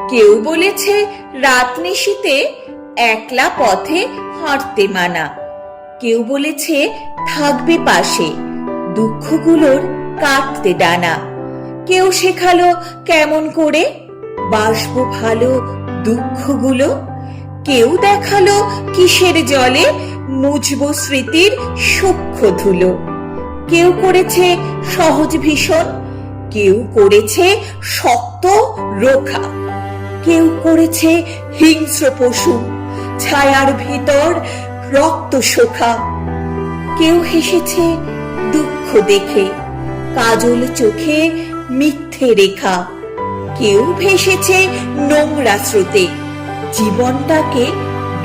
কেউ বলেছে রাত নিশীতে একলা পথে হাঁটতে মানা। কেউ বলেছে থাকবে পাশে, দুঃখগুলোর কাটতে ডানা। কেউ শেখালো কেমন করে বাসবো ভালো দুঃখগুলো। কেউ দেখালো কিসের জলে মুছবো স্মৃতির সূক্ষ্ম ধুলো। কেউ করেছে সহজ ভীষণ, কেউ করেছে শক্ত রোখা। কেউ করেছে হিংস্র পশু, ছায়ার ভেতর রক্ত শোখা। কেউ হেসেছে দুঃখ দেখে, কাজল চোখে মিথ্যে রেখা। কেউ ভেসেছে নোংরা স্রোতে, জীবনটাকে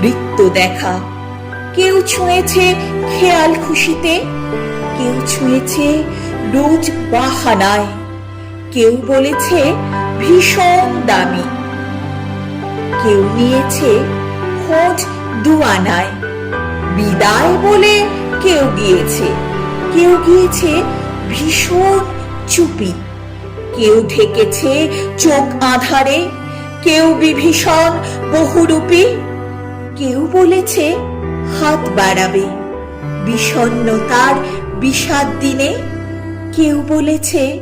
বৃত্ত দেখা। কেউ ছুঁয়েছে খেয়াল খুশিতে, কেউ ছুঁয়েছে রোজ বাহানায়। কেউ বলেছে ভীষণ দামি, কেউ নিয়েছে খোঁজ দুয়ানায়। বিদায় বলে কেউ গিয়েছে, কেউ গিয়েছে ভীষণ চুপি। কেউ ঢেকেছে চোখ আঁধারে, কেউ বিভীষণ বহুরূপী। কেউ বলেছে হাত বাড়াবে বিষণ্ণতার বিষাদ দিনে। কেউ বলেছে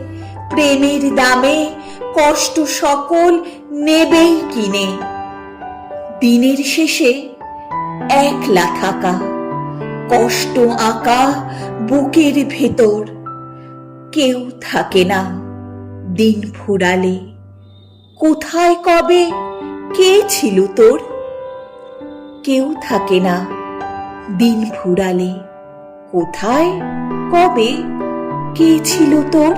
প্রেমের দামে কষ্ট সকল নেবেই কিনে। দিনের শেষে একলা থাকা, কষ্ট আঁকা বুকের ভেতর। কেউ থাকে না দিন ফুরালে, কোথায় কবে কে ছিল তোর। কেউ থাকে না দিন ফুরালে, কোথায় কবে কে ছিল তোর।